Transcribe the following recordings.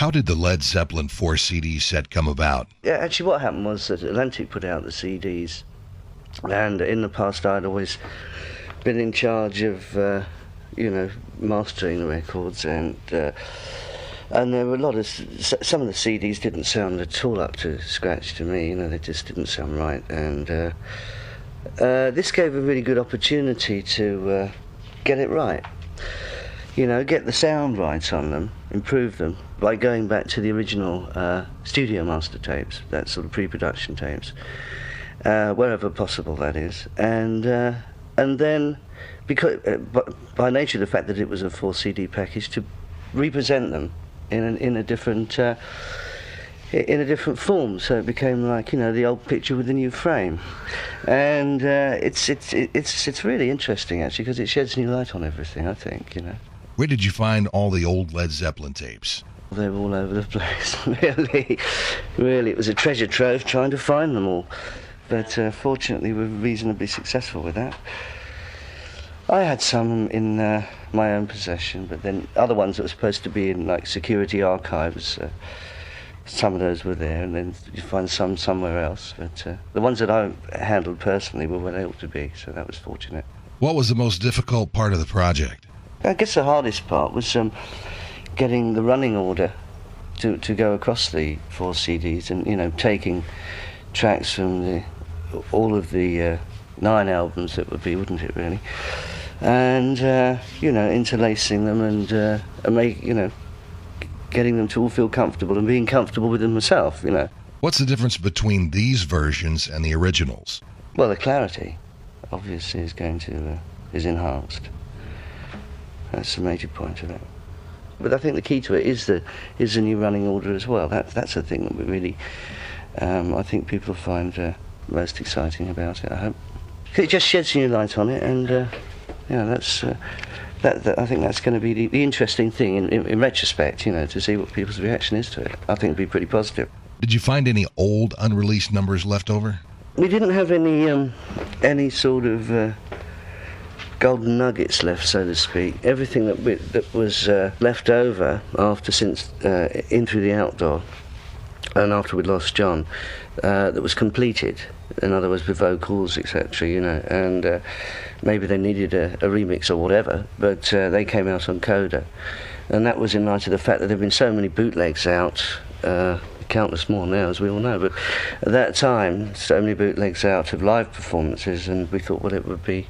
How did the Led Zeppelin 4 CD set come about? Yeah, actually what happened was that Atlantic put out the CDs, and in the past I'd always been in charge of, mastering the records, and there were a lot of... Some of the CDs didn't sound at all up to scratch to me, they just didn't sound right, and this gave a really good opportunity to get it right. Get the sound right on them, improve them, by going back to the original studio master tapes, that sort of pre-production tapes, wherever possible, that is. And then, because by nature of the fact that it was a 4 CD package, to represent them in a different form, so it became like the old picture with the new frame, and it's really interesting actually, because it sheds new light on everything, I think. Where did you find all the old Led Zeppelin tapes? They were all over the place. Really, it was a treasure trove trying to find them all, but fortunately we were reasonably successful with that. I had some in my own possession, but then other ones that were supposed to be in like security archives, some of those were there, and then you find some somewhere else, but the ones that I handled personally were where they ought to be, so that was fortunate. What was the most difficult part of the project? I guess the hardest part was getting the running order to go across the 4 CDs, and taking tracks from all of the 9 albums that would be, wouldn't it really, and interlacing them and getting them to all feel comfortable and being comfortable with them myself. What's the difference between these versions and the originals? Well, the clarity obviously is enhanced. That's the major point of it. But I think the key to it is the new running order as well. That's the thing that we really, I think people find most exciting about it, I hope. It just sheds new light on it, and that's I think that's going to be the interesting thing in retrospect, to see what people's reaction is to it. I think it'd be pretty positive. Did you find any old unreleased numbers left over? We didn't have any sort of golden nuggets left, so to speak. Everything that was left over since In Through the Outdoor, and after we'd lost John, that was completed, in other words with vocals, etc., and maybe they needed a remix or whatever, but they came out on Coda, and that was in light of the fact that there have been so many bootlegs out, countless more now, as we all know, but at that time so many bootlegs out of live performances, and we thought, well, it would be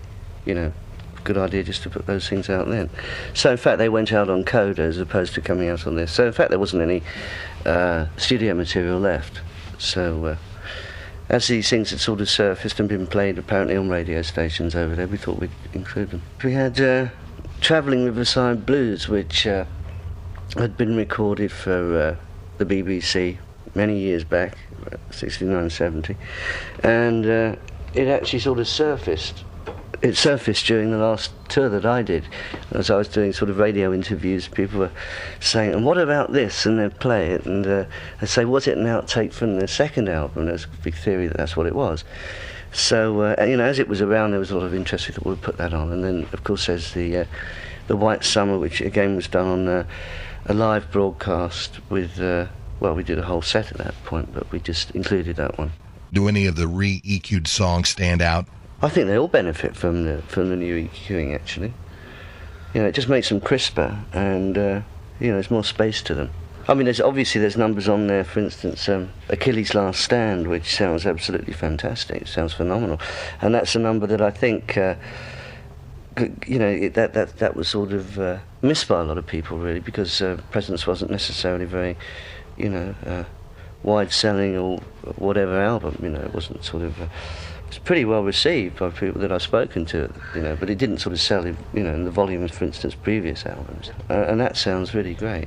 good idea just to put those things out then. So in fact they went out on Coda as opposed to coming out on this. So in fact there wasn't any studio material left. So as these things had sort of surfaced and been played apparently on radio stations over there, we thought we'd include them. We had Travelling Riverside Blues, which had been recorded for the BBC many years back, 69, 70, and it actually sort of surfaced. It surfaced during the last tour that I did. As I was doing sort of radio interviews, people were saying, and what about this? And they'd play it, and they'd say, was it an outtake from the second album? There's a big theory that that's what it was. So, as it was around, there was a lot of interest. We thought we'd put that on. And then, of course, there's the White Summer, which again was done on a live broadcast with, we did a whole set at that point, but we just included that one. Do any of the re-EQ'd songs stand out? I think they all benefit from the new EQing, actually. It just makes them crisper, and there's more space to them. I mean, there's numbers on there, for instance, Achilles' Last Stand, which sounds absolutely fantastic. It sounds phenomenal, and that's a number that I think, that was sort of missed by a lot of people, really, because Presence wasn't necessarily very, wide-selling or whatever album. It wasn't sort of. It's pretty well received by people that I've spoken to, but it didn't sort of sell, in the volume of, for instance, previous albums. And that sounds really great,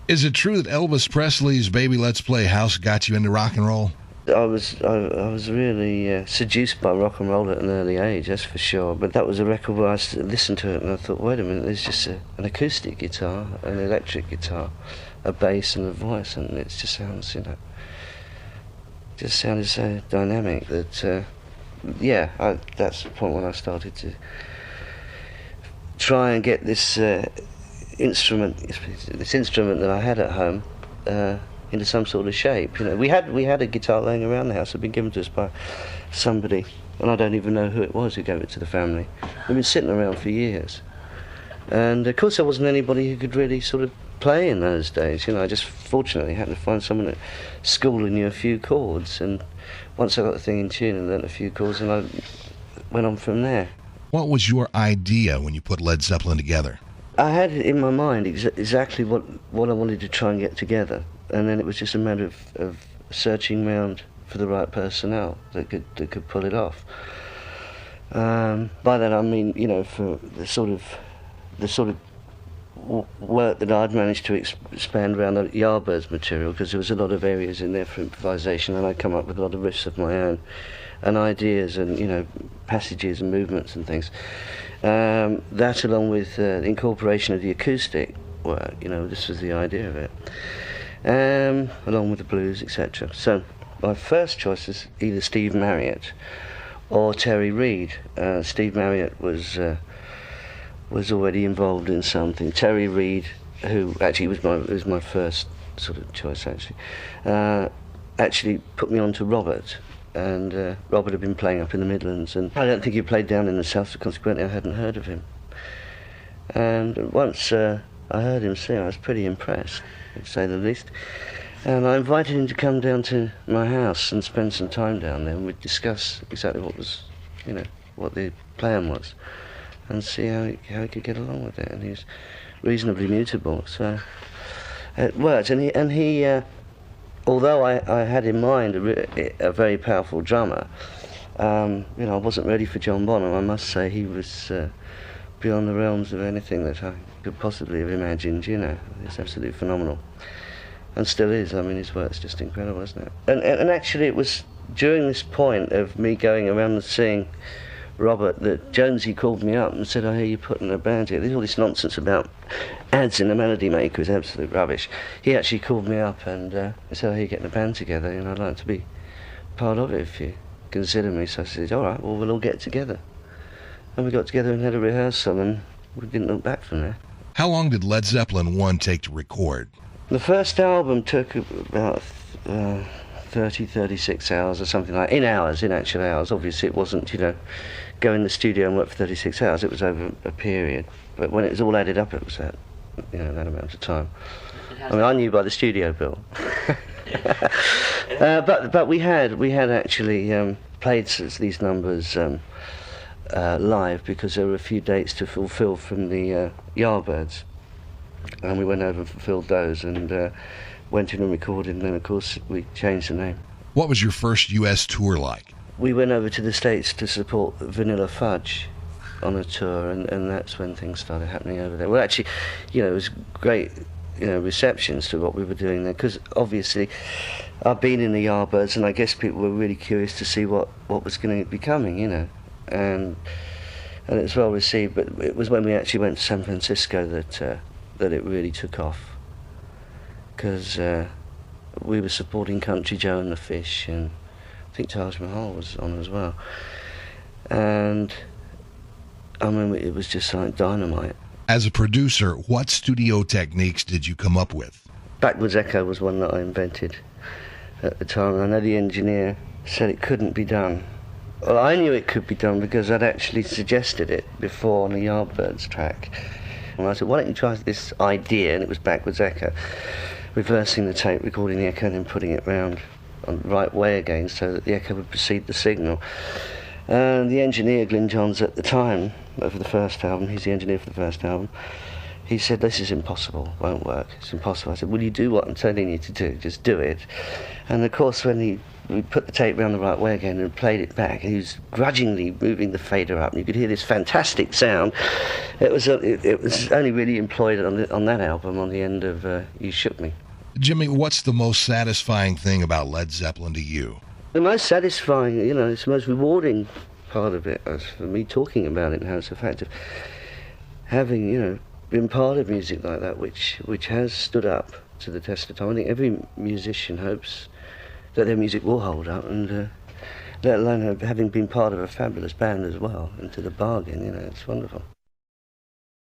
Is it true that Elvis Presley's Baby Let's Play House got you into rock and roll? I was really seduced by rock and roll at an early age, that's for sure. But that was a record where I listened to it and I thought, wait a minute, there's just an acoustic guitar, an electric guitar, a bass and a voice, and it just sounds, just sounded so dynamic that... that's the point when I started to try and get this instrument that I had at home into some sort of shape. You know, we had a guitar laying around the house. It had been given to us by somebody, and I don't even know who it was who gave it to the family. We've been sitting around for years, and of course there wasn't anybody who could really sort of play in those days. You know, I just fortunately had to find someone at school who knew a few chords, and once I got the thing in tune and learnt a few chords, and I went on from there. What was your idea when you put Led Zeppelin together? I had in my mind exactly what I wanted to try and get together, and then it was just a matter of searching around for the right personnel that could pull it off. By that I mean, you know, for the sort of work that I'd managed to expand around the Yardbirds material, because there was a lot of areas in there for improvisation, and I'd come up with a lot of riffs of my own and ideas and, you know, passages and movements and things. That, along with the incorporation of the acoustic work, you know, this was the idea of it, along with the blues, etc. So my first choice is either Steve Marriott or Terry Reid. Steve Marriott was already involved in something. Terry Reid, who actually was my first sort of choice, actually put me on to Robert. And Robert had been playing up in the Midlands, and I don't think he played down in the South, so consequently I hadn't heard of him. And once I heard him sing, I was pretty impressed, to say the least. And I invited him to come down to my house and spend some time down there, and we'd discuss exactly what the plan was, and see how he could get along with it. And he was reasonably mutable, so it worked. And he although I had in mind a very powerful drummer, you know, I wasn't ready for John Bonham. I must say he was beyond the realms of anything that I could possibly have imagined. You know, it's absolutely phenomenal, and still is. I mean, his work's just incredible, isn't it? And actually, it was during this point of me going around and seeing Robert that Jonesy called me up and said, "I hear you putting a band together. There's all this nonsense about ads in the Melody Maker is absolute rubbish." He actually called me up and said, "I hear you getting a band together, and I'd like to be part of it if you consider me." So I said, "All right, well, we'll all get together." And we got together and had a rehearsal, and we didn't look back from there. How long did Led Zeppelin 1 take to record? The first album took about 36 hours or something like that. In actual hours. Obviously, it wasn't, you know, go in the studio and work for 36 hours. It was over a period. But when it was all added up, it was that, you know, that amount of time. I mean, I knew by the studio bill. But we had actually played these numbers live, because there were a few dates to fulfil from the Yardbirds, and we went over and fulfilled those, and went in and recorded, and then of course we changed the name. What was your first US tour like? We went over to the States to support Vanilla Fudge on a tour, and that's when things started happening over there. Well, actually, you know, it was great, you know, receptions to what we were doing there, because obviously I've been in the Yardbirds, and I guess people were really curious to see what was going to be coming, you know, and it was well received. But it was when we actually went to San Francisco that it really took off, because we were supporting Country Joe and the Fish, and I think Taj Mahal was on as well, and I mean, it was just like dynamite. As a producer, what studio techniques did you come up with? Backwards echo was one that I invented at the time. I know the engineer said it couldn't be done. Well, I knew it could be done because I'd actually suggested it before on the Yardbirds track. And I said, why don't you try this idea? And it was backwards echo, reversing the tape, recording the echo, and then putting it round on the right way again so that the echo would precede the signal. And the engineer, Glyn Johns, at the time, for the first album, he's the engineer for the first album, he said, this is impossible, won't work, it's impossible. I said, will you do what I'm telling you to do? Just do it. And of course, when we put the tape round the right way again and played it back, he was grudgingly moving the fader up, and you could hear this fantastic sound. It was only really employed on that album, on the end of You Shook Me. Jimmy, what's the most satisfying thing about Led Zeppelin to you? The most satisfying, you know, it's the most rewarding part of it, as for me talking about it, and how it's a fact of having, you know, been part of music like that, which has stood up to the test of time. I think every musician hopes that their music will hold up, and let alone having been part of a fabulous band as well, into the bargain, you know, it's wonderful.